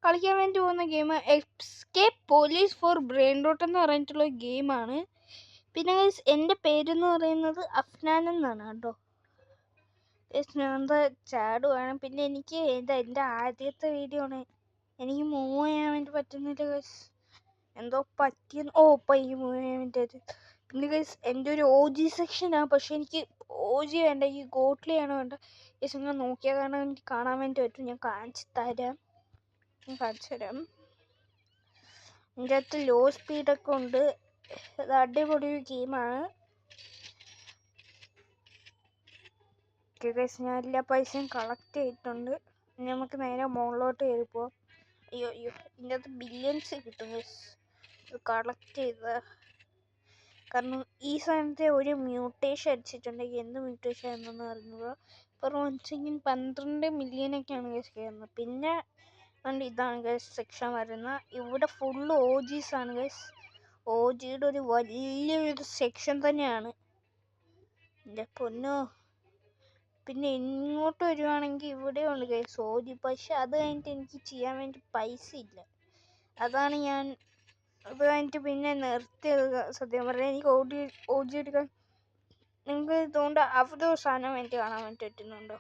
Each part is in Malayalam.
കളിക്കാൻ വേണ്ടി പോകുന്ന game escape police four brain rote എന്ന് പറഞ്ഞിട്ടുള്ള ഗെയിമാണ്. പിന്നെ ഗൈസ് എൻ്റെ പേരെന്ന് പറയുന്നത് അഫ്നാൻ എന്നാണ് കേട്ടോ. ഞാൻ എന്താ ചാടുവാണ്. പിന്നെ എനിക്ക് എൻ്റെ ആദ്യത്തെ വീഡിയോ ആണ്. എനിക്ക് മൂവ് ചെയ്യാൻ വേണ്ടി പറ്റുന്നില്ല ഗൈസ്. എന്തോ പറ്റിയ ഇപ്പം ഈ മൂവ് ചെയ്യാൻ വേണ്ടി. പിന്നെ ഗൈസ് എൻ്റെ ഒരു OG സെക്ഷനാണ്. പക്ഷെ എനിക്ക് OG വേണ്ട, ഈ ഗോട്ട്ലിയാണ് വേണ്ട. ഗൈസ് നിങ്ങൾ നോക്കിയാൽ എനിക്ക് കാണാൻ വേണ്ടി പറ്റും. ഞാൻ കാണിച്ചു തരാം. ഇതിൻ്റെ അകത്ത് ലോ സ്പീഡൊക്കെ ഉണ്ട്. അത് അടിപൊളി ഒരു ഗെയിമാണ്. ഞാൻ എല്ലാ പൈസയും കളക്ട് ചെയ്തിട്ടുണ്ട്. ഇനി നമുക്ക് നേരെ മുകളിലോട്ട് കയറി പോവാം. അയ്യോ ഇതിൻ്റെ അകത്ത് ബില്യൺസ് കിട്ടും ഗൈസ് ഇത് കളക്ട് ചെയ്ത. കാരണം ഈ സാധനത്തെ ഒരു മ്യൂട്ടേഷൻ അടിച്ചിട്ടുണ്ടെങ്കിൽ എന്ത് മ്യൂട്ടേഷൻ ആണെന്ന് അറിഞ്ഞുക. ഇപ്പോൾ 12 മില്യനൊക്കെയാണ് ഗൈസ് കയറുന്നത്. പിന്നെ ഇതാണ് ഗൈസ് സെക്ഷൻ വരുന്നത്. ഇവിടെ ഫുള്ള് OGs ആണ് ഗൈസ്. OGയുടെ ഒരു വലിയൊരു സെക്ഷൻ തന്നെയാണ് എൻ്റെ പൊന്നോ. പിന്നെ ഇങ്ങോട്ട് വരുവാണെങ്കിൽ ഇവിടെ ഉണ്ട് ഗൈസ് OG. പക്ഷെ അത് കഴിഞ്ഞിട്ട് എനിക്ക് ചെയ്യാൻ വേണ്ടി പൈസ ഇല്ല. അതാണ് ഞാൻ അത് കഴിഞ്ഞിട്ട് പിന്നെ നിർത്തിയത്. സത്യം പറഞ്ഞാൽ എനിക്ക് OG എടുക്കാൻ നിങ്ങൾക്ക് ഇതുകൊണ്ട് അവിടെ ഒരു സാധനം എനിക്ക് കാണാൻ വേണ്ടി പറ്റുന്നുണ്ടോ?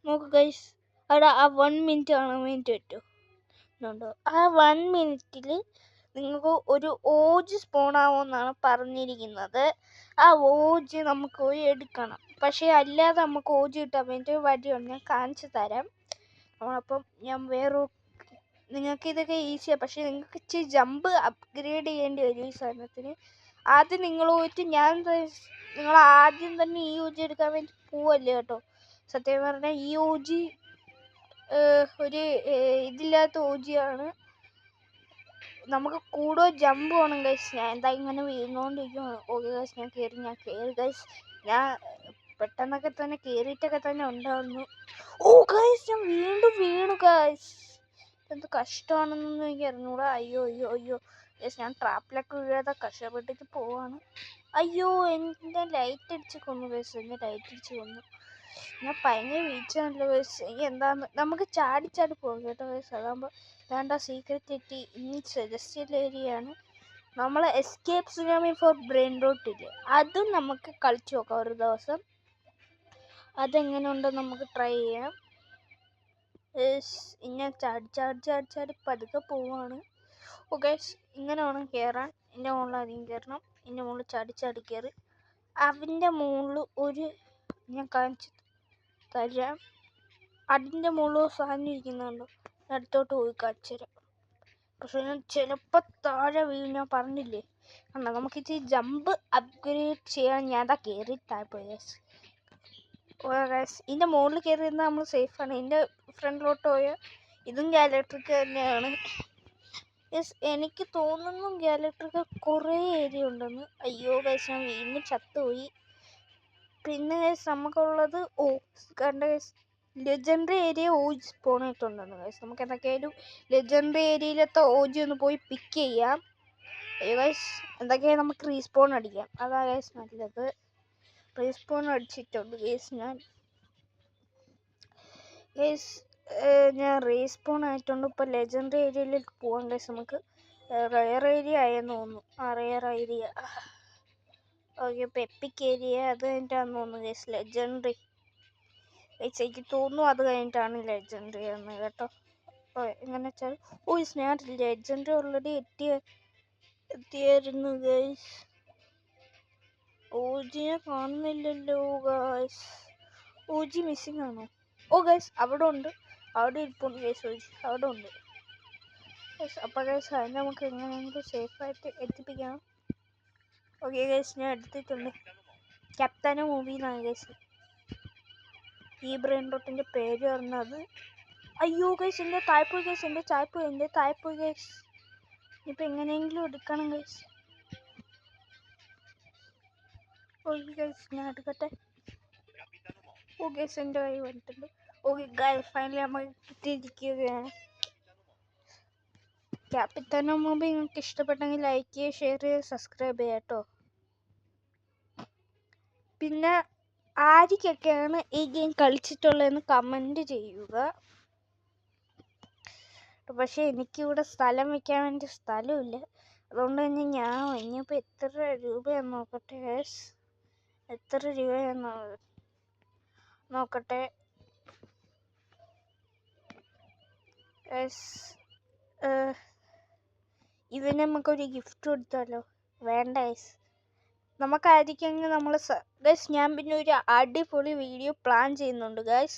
നോക്ക് ഗൈസ്, അവിടെ ആ 1 മിനിറ്റ് കാണാൻ വേണ്ടി പറ്റുന്നുണ്ടോ? ആ 1 മിനിറ്റിൽ നിങ്ങൾക്ക് ഒരു OG സ്പോൺ ആവുമെന്നാണ് പറഞ്ഞിരിക്കുന്നത്. ആ OG നമുക്ക് എടുക്കണം. പക്ഷേ അല്ലാതെ നമുക്ക് OG കിട്ടാൻ വേണ്ടി വഴിയുണ്ട്. ഞാൻ കാണിച്ചു തരാം. അപ്പം ഞാൻ നിങ്ങൾക്ക് ഇതൊക്കെ ഈസിയാണ്. പക്ഷേ നിങ്ങൾക്ക് ഇച്ചിരി ജമ്പ് അപ്ഗ്രേഡ് ചെയ്യേണ്ടി വരും ഈ സാധനത്തിന്. ആദ്യം നിങ്ങൾ പോയിട്ട് നിങ്ങൾ ആദ്യം തന്നെ ഈ OG എടുക്കാൻ വേണ്ടി പോവല്ലേ കേട്ടോ. സത്യം പറഞ്ഞാൽ ഈ OG ഒരു ഇതില്ലാത്ത OG ആണ്. നമുക്ക് കൂടുതൽ ജമ്പ് വേണം ഗൈസ്. ഞാൻ എന്താ ഇങ്ങനെ വീഴുന്നോണ്ടിരിക്കുകയാണ്. ഓക്കെ ഗൈസ് ഞാൻ കയറി ഗൈസ്. ഞാൻ പെട്ടെന്നൊക്കെ തന്നെ കയറിയിട്ടൊക്കെ തന്നെ ഉണ്ടായിരുന്നു. ഓ ഗൈസ് ഞാൻ വീണ്ടും വീണു ഗൈസ്. എന്ത് കഷ്ടമാണെന്നൊന്നും എനിക്ക് അറിഞ്ഞൂടാ. അയ്യോ ഗൈസ് ഞാൻ ട്രാപ്പിലൊക്കെ വീഴാതെ കഷ്ടപ്പെട്ടിട്ട് പോവാണ്. അയ്യോ എൻ്റെ ലൈറ്റ് അടിച്ച് കൊന്നു ഗൈസ്. എൻ്റെ ലൈറ്റ് അടിച്ച് കൊന്നു. ഞാൻ ഭയങ്കര വീഴ്ചയാണല്ലോ ഗൈസ്. എന്താന്ന് നമുക്ക് ചാടി പോകും കേട്ടോ ഗൈസ്. അതാകുമ്പോൾ വേണ്ട സീക്രറ്റ് എത്തി. ഇനി സെലസ്റ്റിയൽ ഏരിയയാണ്. നമ്മൾ escape tsunami for brain rot ഇല്ലേ, അതും നമുക്ക് കളിച്ചു നോക്കാം ഒരു ദിവസം. അതെങ്ങനെ ഉണ്ടെന്ന് നമുക്ക് ട്രൈ ചെയ്യാം. ഇങ്ങനെ ചാടി പതുക്കെ പോവാണ്. ഓക്കെ ഇങ്ങനെ വേണം കയറാൻ. എൻ്റെ മുകളിൽ അധികം കയറണം. എൻ്റെ മുകളിൽ ചാടി കയറി അവൻ്റെ മുകളിൽ ഒരു ഞാൻ കാണിച്ചു തരാം. അതിൻ്റെ മുകളിൽ സാധനം ഇരിക്കുന്നുണ്ടോ, അടുത്തോട്ട് പോയി കാണിച്ചു തരാം. പക്ഷെ ഞാൻ ചിലപ്പോൾ താഴെ വീഴും. ഞാൻ പറഞ്ഞില്ലേ കണ്ടോ, നമുക്ക് ഇച്ചിരി ജമ്പ് അപ്ഗ്രേഡ് ചെയ്യാൻ. ഞാൻ അതാ കയറി താഴെ ഗൈസ്. ഇതിൻ്റെ മുകളിൽ കയറിയിരുന്നാൽ നമ്മൾ സേഫാണ്. ഇതിൻ്റെ ഫ്രണ്ടിലോട്ട് പോയാൽ ഇതും ഗാലക്ട്രിക് തന്നെയാണ്. എനിക്ക് തോന്നുന്നു ഗാലക്ട്രിക് കുറേ ഏരിയ ഉണ്ടെന്ന്. അയ്യോ ഗൈസ് ഞാൻ വീണ്ടും ചത്തുപോയി. പിന്നെ ഗൈസ് നമുക്കുള്ളത് കണ്ട guys legendary area OG spawn ആയിട്ടുണ്ടെന്ന് ഗൈസ്. നമുക്ക് എന്തൊക്കെയായാലും ലെജൻഡറി ഏരിയയിലത്തെ OG ഒന്ന് പോയി പിക്ക് ചെയ്യാം. അയ്യോ ഗൈസ് എന്തൊക്കെയാണ് നമുക്ക് റീസ്പോൺ അടിക്കാം. അതാ ഗൈസ് നല്ലത്. റീസ്പോൺ അടിച്ചിട്ടുണ്ട് ഗൈസ് ഞാൻ റീസ്പോൺ ആയിട്ടുണ്ട്. ഇപ്പോൾ ലെജൻഡറി ഏരിയയിലേക്ക് പോകാം ഗൈസ്. നമുക്ക് റയർ ഏരിയ ആയെന്ന് തോന്നുന്നു. Rare area okay. ഇപ്പോൾ എപ്പിക് ഏരിയ അത് കഴിഞ്ഞിട്ടാന്ന് തോന്നുന്നു ഗൈസ് ലെജൻഡറി. എനിക്ക് തോന്നുന്നു അത് കഴിഞ്ഞിട്ടാണ് ലെജൻഡറി എന്ന് കേട്ടോ. എങ്ങനെ വെച്ചാൽ ഞാൻ ലെജൻഡറി ഓൾറെഡി എത്തിയായിരുന്നു ഗൈസ്. OGയെ കാണുന്നില്ലല്ലോ ഗൈസ്. OG മിസ്സിംഗ് ആണോ? ഗൈസ് അവിടെ ഉണ്ട്. അവിടെ ഇരിപ്പുണ്ട് ഗൈസ്. OG അവിടെ ഉണ്ട് ഗൈസ്. അപ്പോൾ ഗൈസ് അതിനെ നമുക്ക് എങ്ങനെയെങ്കിലും സേഫായിട്ട് എത്തിപ്പിക്കണം. ഓക്കെ ഗൈസ് ഞാൻ എടുത്തിട്ടുണ്ട്. ക്യാപ്റ്റന മൂവിന്നാണ് ഗൈസ് ഈ ബ്രെയിൻ റോട്ടിൻ്റെ പേര് പറഞ്ഞത്. അയ്യോ ഗൈസ് എൻ്റെ തായ്പോയി ഗൈസ്. എൻ്റെ തായ്പോയി ഗൈസ്. ഇപ്പം എങ്ങനെയെങ്കിലും എടുക്കണം ഗൈസ്. ഓക്കെ ഗൈസ് ഞാൻ എടുക്കട്ടെ. ഗൈസ് എൻ്റെ കൈ വന്നിട്ടുണ്ട്. ഗൈസ് ഫൈനലി നമുക്ക് കിട്ടിയിരിക്കുകയാണ്. ക്യാപിറ്റനോ മൂവി നിങ്ങൾക്ക് ഇഷ്ടപ്പെട്ടെങ്കിൽ ലൈക്ക് ചെയ്യുക, ഷെയർ ചെയ്യുക, സബ്സ്ക്രൈബ് ചെയ്യുക കേട്ടോ. പിന്നെ ആർക്കൊക്കെയാണ് ഈ ഗെയിം കളിച്ചിട്ടുള്ളതെന്ന് കമൻറ്റ് ചെയ്യുക. പക്ഷെ എനിക്കിവിടെ സ്ഥലം വെക്കാൻ വേണ്ടി സ്ഥലമില്ല. അതുകൊണ്ട് തന്നെ ഞാൻ ഇനിയിപ്പോൾ എത്ര രൂപയാന്ന് നോക്കട്ടെ ഗൈസ്. എത്ര രൂപയാന്ന് നോക്കട്ടെ ഗൈസ്. ഇതിന് നമുക്കൊരു ഗിഫ്റ്റ് കൊടുത്താലോ? വേണ്ട ഗൈസ്, നമുക്കായിരിക്കെങ്കിൽ നമ്മൾ ഗൈസ്, ഞാൻ പിന്നെ ഒരു അടിപൊളി വീഡിയോ പ്ലാൻ ചെയ്യുന്നുണ്ട് ഗൈസ്.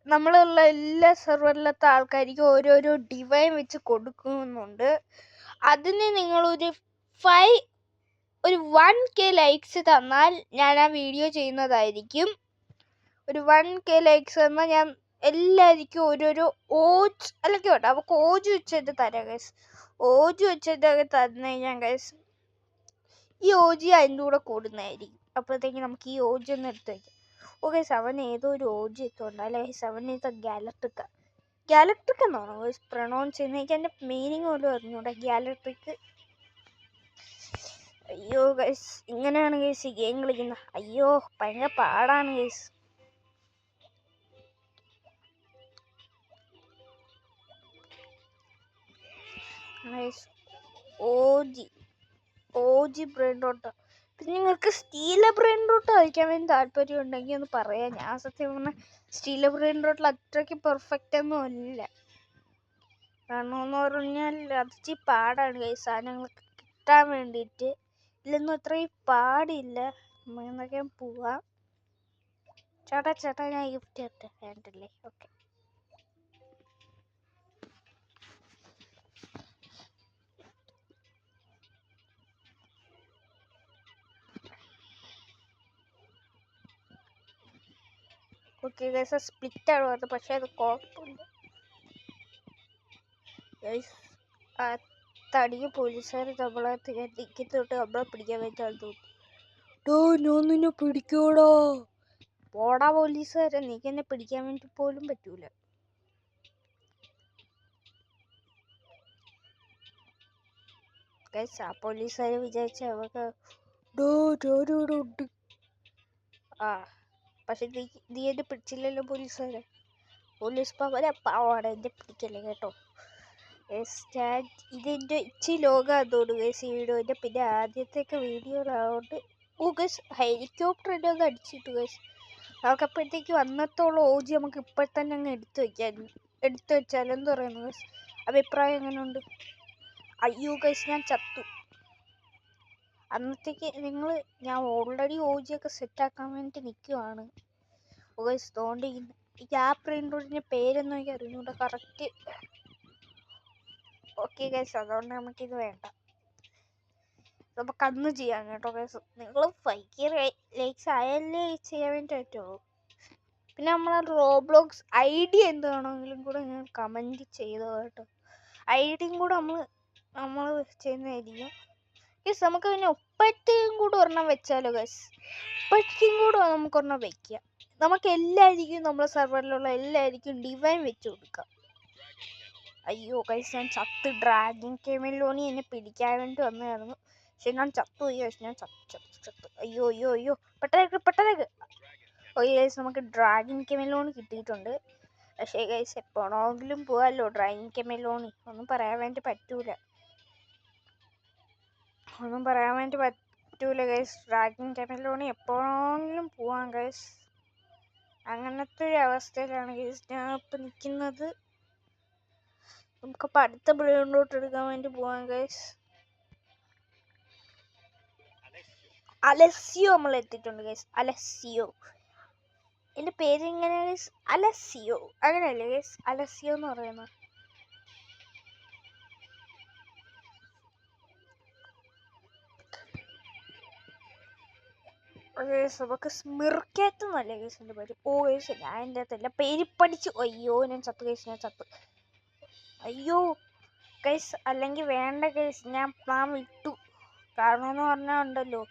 നമ്മളുള്ള എല്ലാ സെർവറിലത്തെ ആൾക്കാർക്കും ഓരോരോ ഡിവൈൻ വെച്ച് കൊടുക്കുന്നുണ്ട്. അതിന് നിങ്ങളൊരു 1K ലൈക്സ് തന്നാൽ ഞാൻ ആ വീഡിയോ ചെയ്യുന്നതായിരിക്കും. ഒരു 1K ലൈക്സ് തന്നാൽ ഞാൻ എല്ലാവർക്കും ഓരോരോ ഓജ് അല്ലെങ്കിൽ വേണ്ട, അവർക്ക് ഓജ് വെച്ചിട്ട് തരാം ഗൈസ്. ഓജ് വെച്ചിട്ടൊക്കെ തന്നു കഴിഞ്ഞാൽ ഗൈസ്, ഈ ഓജി അതിൻ്റെ കൂടെ കൂടുന്നതായിരിക്കും. അപ്പോഴത്തേക്ക് നമുക്ക് ഈ ഓജി ഒന്ന് എടുത്ത് വയ്ക്കാം. ഓക്കെ, അവൻ ഏതോ ഒരു ഓജി എത്തുന്നുണ്ട്. അല്ലെ അവൻ ഇത് ഗാലക്ട്രിക് എന്നാണോ ഗൈസ് പ്രൊണൗൺസ് ചെയ്യുന്നത്? എനിക്ക് എൻ്റെ മീനിങ് പോലും അറിഞ്ഞൂടാ. ഗാലക്ട്രിക്. അയ്യോ ഗൈസ്, ഇങ്ങനെയാണ് ഗൈസ് ഈ ഗെയിം കളിക്കുന്നത്. അയ്യോ ഭയങ്കര പാടാണ് ഗൈസ്. ഓജി brain rote. പിന്നെ നിങ്ങൾക്ക് സ്റ്റീല ബ്രെയിൻ റോട്ട് കളിക്കാൻ വേണ്ടി താല്പര്യം ഉണ്ടെങ്കിൽ ഒന്ന് പറയാം. ഞാൻ സത്യം പറഞ്ഞാൽ സ്റ്റീല ബ്രെയിൻ റോട്ടിൽ അത്രയ്ക്ക് പെർഫെക്റ്റ് ഒന്നും അല്ല. കാരണം എന്ന് പറഞ്ഞാൽ അത് പാടാണ് ഗൈസ് സാധനങ്ങൾക്ക് കിട്ടാൻ വേണ്ടിയിട്ട്. ഇല്ലൊന്നും അത്രയും പാടില്ല. എന്നൊക്കെ പോവാം. ചേട്ടാ ഞാൻ ഗിഫ്റ്റ് തരട്ടെ? വേണ്ടല്ലേ? ഓക്കെ. ഓക്കെ ഗൈസ്, സ്പ്ലിറ്റ് ആണ് പറഞ്ഞത്, പക്ഷെ അത് കുഴപ്പമില്ല ഗൈസ്. ആ തടിയ പോലീസുകാർ നമ്മളെ ടിക്കറ്റ് നമ്മളെ പിടിക്കാൻ വേണ്ടിയിട്ടാണ് തോന്നുന്നു. ഞാൻ നിന്നെ പിടിക്കോടാ. പോടാ പോലീസുകാരെ, നീക്ക് എന്നെ പിടിക്കാൻ വേണ്ടി പോലും പറ്റൂല. ഗൈസ്, ആ പോലീസുകാരെ വിചാരിച്ച അവർക്ക് ഉണ്ട്. പക്ഷെ നീ എന്നെ പിടിച്ചില്ലല്ലോ പോലീസുകാരെ. പോലീസ് പാവാണ്, എന്നെ പിടിക്കല്ലേ കേട്ടോ. ഇതെൻ്റെ ഇച്ചി ലോകമാണെന്നോട് ഗൈസ് ഈ വീഡിയോൻ്റെ. പിന്നെ ആദ്യത്തെയൊക്കെ വീഡിയോയിലാവുകൊണ്ട് ഗൈസ് ഹെലികോപ്റ്റർ എന്നെ ഒന്ന് അടിച്ചിട്ടു ഗൈസ്. നമുക്കപ്പോഴത്തേക്ക് അന്നത്തോളം ഓജി നമുക്ക് ഇപ്പോഴത്തന്നെ അങ്ങ് എടുത്തു വെച്ചാലെന്ന് പറയുന്നു ഗൈസ്. അഭിപ്രായം എങ്ങനെയുണ്ട്? അയ്യോ ഗൈസ്, ഞാൻ ചത്തു. അന്നത്തേക്ക് ഞാൻ ഓൾറെഡി ഓജിയൊക്കെ സെറ്റാക്കാൻ വേണ്ടി നിൽക്കുവാണ് ഗൈസ്. തോണ്ടിക്കുന്നു ഈ ആപ്പ് പ്രിൻ്റിൻ്റെ പേരൊന്നും എനിക്ക് അറിഞ്ഞൂടെ കറക്റ്റ്. ഓക്കെ ഗൈസ്, അതുകൊണ്ട് നമുക്കിത് വേണ്ട. നമുക്ക് അന്ന് ചെയ്യാം കേട്ടോ ഗൈസ്. നിങ്ങൾ 5K ലൈക്സ് ആയാലേ ചെയ്യാൻ വേണ്ടി പറ്റുമോ? പിന്നെ നമ്മളെ റോബ്ലോക്സ് ID എന്താണെങ്കിലും കൂടെ ഞാൻ കമൻറ്റ് ചെയ്തോ കേട്ടോ. ഐഡിയും കൂടെ നമ്മൾ ചെയ്യുന്നതായിരിക്കും ഗൈസ്. നമുക്ക് പിന്നെ ഉപ്പറ്റയും കൂടെ ഒരെണ്ണം വെച്ചാലോ ഗൈസ്? ഉപ്പറ്റയും കൂടെ നമുക്കൊരെണ്ണം വെക്കാം. നമുക്ക് എല്ലാവർക്കും നമ്മളെ സെർവറിലുള്ള എല്ലാവർക്കും ഡിവൈൻ വെച്ച് കൊടുക്കാം. അയ്യോ ഗൈസ്, ഞാൻ ചത്ത്. ഡ്രാഗൺ കെമിലോണി എന്നെ പിടിക്കാൻ വേണ്ടി വന്നതായിരുന്നു. പക്ഷെ ഞാൻ ചത്തു. ഞാൻ ചത്ത്. അയ്യോ പെട്ടെന്നേക്ക്. ഓക്കെ ഗൈസ്, നമുക്ക് ഡ്രാഗൺ കെമിലോണി കിട്ടിയിട്ടുണ്ട്. പക്ഷേ ഗൈസ് എപ്പോഴെങ്കിലും പോവാമല്ലോ ഡ്രാഗൺ കെമിലോണി. ഒന്നും പറയാൻ വേണ്ടി പറ്റൂല ഗൈസ്. ഡ്രാഗൺ കെമിലോണി എപ്പോഴെങ്കിലും പോവാം ഗൈസ്. അങ്ങനത്തെ ഒരു അവസ്ഥയിലാണ് ഗൈസ് ഞാൻ ഇപ്പം നിൽക്കുന്നത്. നമുക്കപ്പോൾ അടുത്ത ബ്രെയിനിലോട്ട് എടുക്കാൻ വേണ്ടി പോവാം ഗൈസ്. അലസിയോ നമ്മൾ എത്തിയിട്ടുണ്ട് ഗൈസ്. അലസിയോ എൻ്റെ പേര് എങ്ങനെയാണ് ഗൈസ്? അലസിയോ അങ്ങനെയല്ലേ ഗൈസ്? അലസിയോ എന്ന് പറയുന്നത്. നമുക്ക് സ്മിർക്കേറ്റ് എന്നല്ലേ ഗൈസിൻ്റെ പേര്? ഓ ഗൈസ്, ഞാൻ എൻ്റെ അകത്തല്ല പേര് പഠിച്ചു. അയ്യോ ഞാൻ ചത്തു. അയ്യോ ഗൈസ്, അല്ലെങ്കിൽ വേണ്ട ഗൈസ്, ഞാൻ പ്ലാൻ വിട്ടു. കാരണം എന്ന് പറഞ്ഞാൽ ഉണ്ടല്ലോ,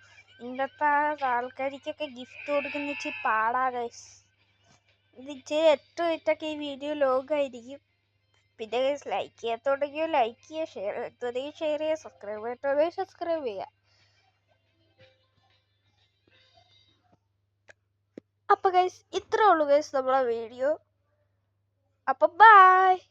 ഇന്നത്തെ ആൾക്കാർക്കൊക്കെ ഗിഫ്റ്റ് കൊടുക്കുന്ന ഇച്ചിരി പാടാ ഗൈസ്. ഇത് ഇച്ചിരി 8 മിനിറ്റൊക്കെ ഈ വീഡിയോ ലോഗായിരിക്കും. പിന്നെ ഗൈസ് ലൈക്ക് ചെയ്യാത്തോണ്ടെങ്കിൽ ലൈക്ക് ചെയ്യുക, ഷെയർ ചെയ്യുക, സബ്സ്ക്രൈബ് ചെയ്യാത്തോണ്ടെങ്കിൽ സബ്സ്ക്രൈബ് ചെയ്യുക. അപ്പോൾ ഗൈസ് ഇത്രേ ഉള്ളൂ ഗൈസ് നമ്മളെ വീഡിയോ. അപ്പോൾ ബൈ.